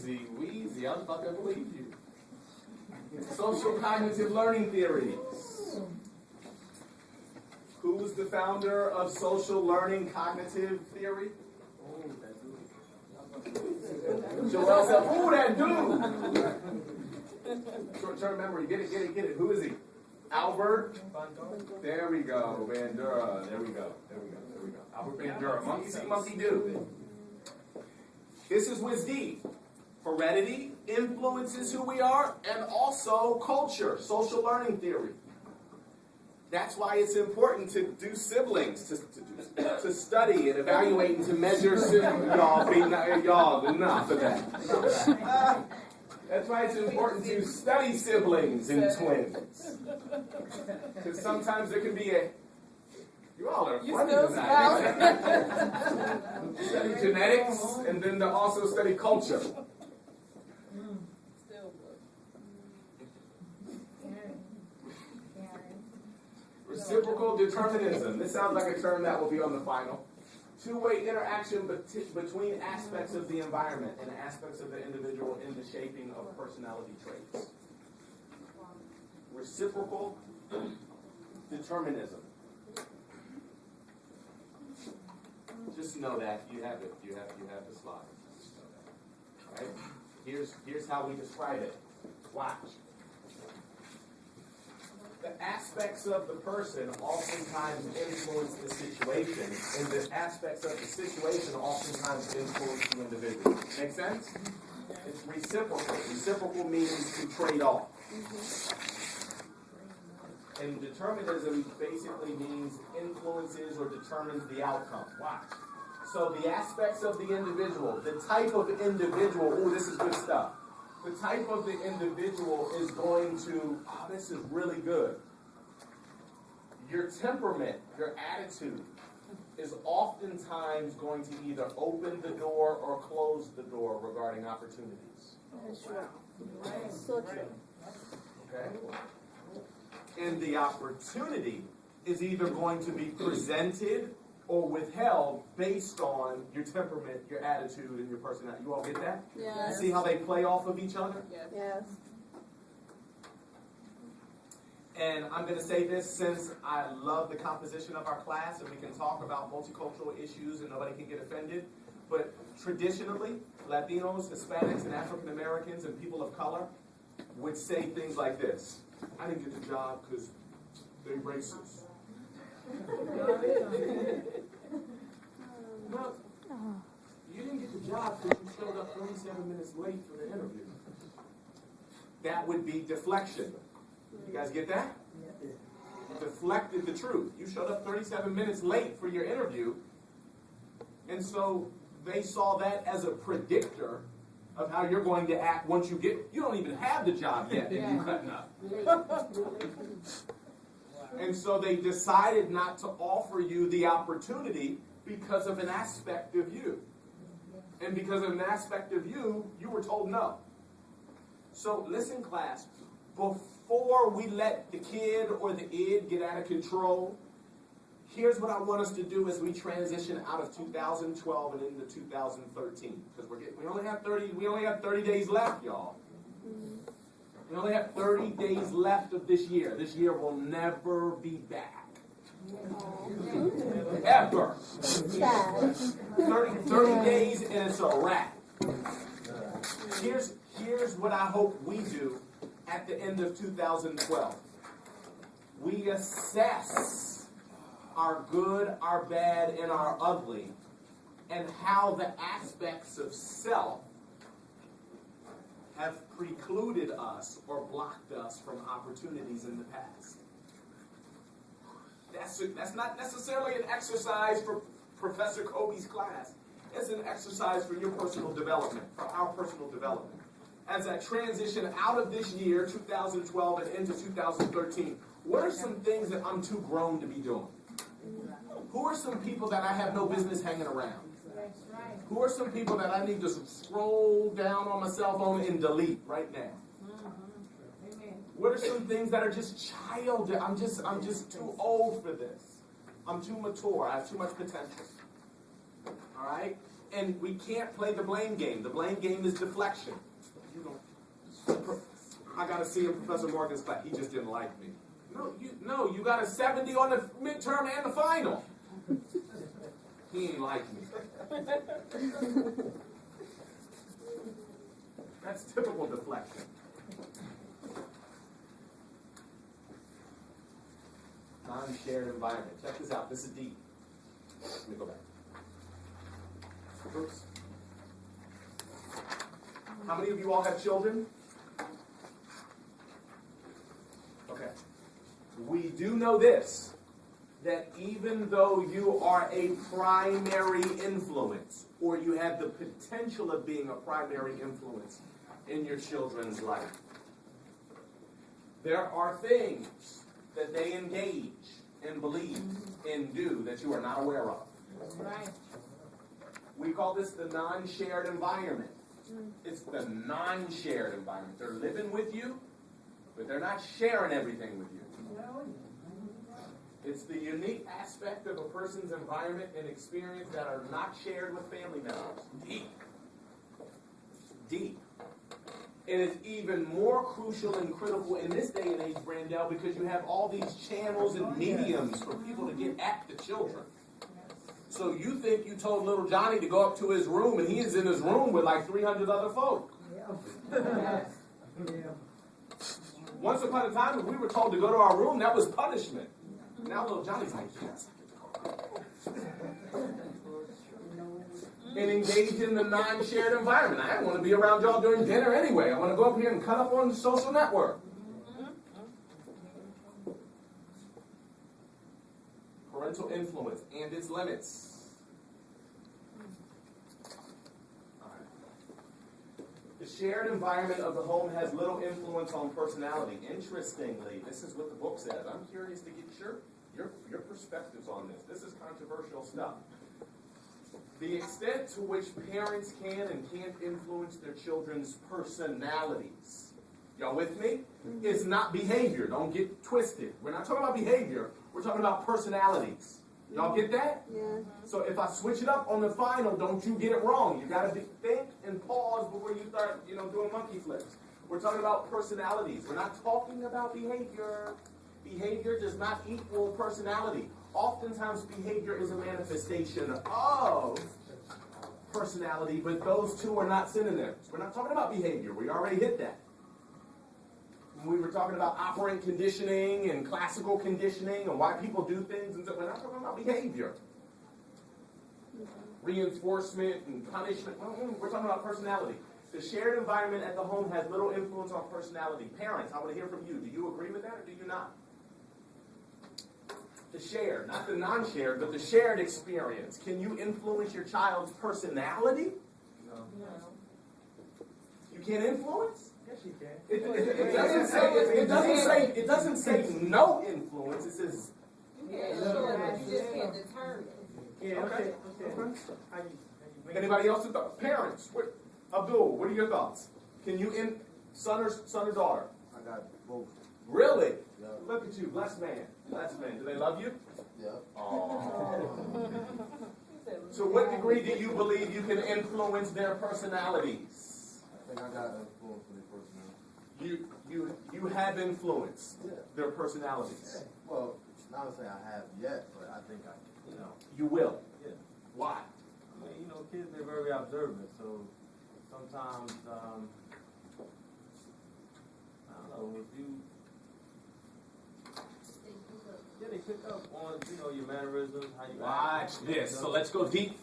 easy, wheezy. I'm not going to believe you. Social cognitive learning theories. Who's the founder of social learning cognitive theory? Oh, that dude. Joel said, oh, that dude. Short-term memory. Get it. Who is he? Albert? There we go. Bandura. There we go. Albert Bandura. Monkey do. This is WISD. Heredity influences who we are, and also culture, social learning theory. That's why it's important to do siblings, to study and evaluate and to measure siblings. Y'all, enough of that. That's why it's important to study siblings and twins. Because sometimes there can be you all are funny tonight. Study genetics and then to also study culture. Reciprocal determinism. This sounds like a term that will be on the final. Two-way interaction between aspects of the environment and aspects of the individual in the shaping of personality traits. Reciprocal determinism. Just know that you have it. You have the slide. Just know that. All right. Here's how we describe it. Watch. The aspects of the person oftentimes influence the situation, and the aspects of the situation oftentimes influence the individual. Make sense? It's reciprocal. Reciprocal means to trade off. And determinism basically means influences or determines the outcome. Watch. So the aspects of the individual, the type of individual, this is good stuff. The type of the individual is going to, this is really good. Your temperament, your attitude, is oftentimes going to either open the door or close the door regarding opportunities. That's right. So true. Okay? And the opportunity is either going to be presented or withheld based on your temperament, your attitude, and your personality. You all get that? Yes. See how they play off of each other? Yes. And I'm going to say this since I love the composition of our class and we can talk about multicultural issues and nobody can get offended. But traditionally, Latinos, Hispanics, and African Americans and people of color would say things like this. I didn't get the job because they're racist. Well, you didn't get the job because you showed up 37 minutes late for the interview. That would be deflection. You guys get that? Deflected the truth. You showed up 37 minutes late for your interview, and so they saw that as a predictor of how you're going to act once you don't even have the job yet, and you're cutting up. And so they decided not to offer you the opportunity because of an aspect of you. And because of an aspect of you, you were told no. So listen, class, before we let the kid or the id get out of control, here's what I want us to do as we transition out of 2012 and into 2013. Because we only have 30 days left, y'all. We only have 30 days left of this year. This year will never be back. Ever. 30 days and it's a wrap. Here's what I hope we do at the end of 2012. We assess our good, our bad, and our ugly, and how the aspects of self have precluded us or blocked us from opportunities in the past. That's not necessarily an exercise for Professor Kobe's class. It's an exercise for your personal development, for our personal development. As I transition out of this year, 2012, and into 2013, what are some things that I'm too grown to be doing? Who are some people that I have no business hanging around? Who are some people that I need to scroll down on my cell phone and delete right now? What are some things that are just childish? I'm just too old for this. I'm too mature. I have too much potential. All right? And we can't play the blame game. The blame game is deflection. I got a C in Professor Morgan's class. He just didn't like me. No, you got a 70 on the midterm and the final. He ain't like me. That's typical deflection. Non-shared environment. Check this out. This is deep. Let me go back. Oops. How many of you all have children? Okay. We do know this, that even though you are a primary influence, or you have the potential of being a primary influence in your children's life, there are things that they engage and believe and do that you are not aware of. Right. We call this the non-shared environment. It's the non-shared environment. They're living with you, but they're not sharing everything with you. It's the unique aspect of a person's environment and experience that are not shared with family members. Deep. Deep. And it's even more crucial and critical in this day and age, Brandell, because you have all these channels and mediums for people to get at the children. So you think you told little Johnny to go up to his room, and he is in his room with like 300 other folk. Once upon a time, if we were told to go to our room, that was punishment. Now little Johnny's like, yes, I get to go. And engage in the non-shared environment. I don't want to be around y'all during dinner anyway. I want to go up here and cut up on the social network. Parental influence and its limits. All right. The shared environment of the home has little influence on personality. Interestingly, this is what the book says. I'm curious to get your perspectives on this. This is controversial stuff. The extent to which parents can and can't influence their children's personalities, y'all with me? It's not behavior. Don't get twisted. We're not talking about behavior. We're talking about personalities. Y'all get that? Yeah. So if I switch it up on the final, don't you get it wrong. You got to think and pause before you start, doing monkey flips. We're talking about personalities. We're not talking about behavior. Behavior does not equal personality. Oftentimes, behavior is a manifestation of personality, but those two are not synonyms. We're not talking about behavior. We already hit that. We were talking about operant conditioning and classical conditioning and why people do things, and so we're not talking about behavior. Reinforcement and punishment. We're talking about personality. The shared environment at the home has little influence on personality. Parents, I want to hear from you. Do you agree with that or do you not? The shared, not the non-shared, but the shared experience. Can you influence your child's personality? No. You can't influence? Yes, you can. It doesn't say no influence. It says You just can't determine. Yeah, okay. How you Anybody else? Parents, Abdul, what are your thoughts? Can you son or daughter? I got both. Really? Yeah. Look at you, blessed man. Blessed man. Do they love you? Yeah. Oh. So what degree do you believe you can influence their personalities? I think I got influence with their personality. You have influenced their personalities. Well, not to say I have yet, but I think I, You will. Yeah. Why? I mean, kids, they're very observant, so sometimes, I don't know, if you, they pick up on, your mannerisms, how you act. Watch this. So let's go deep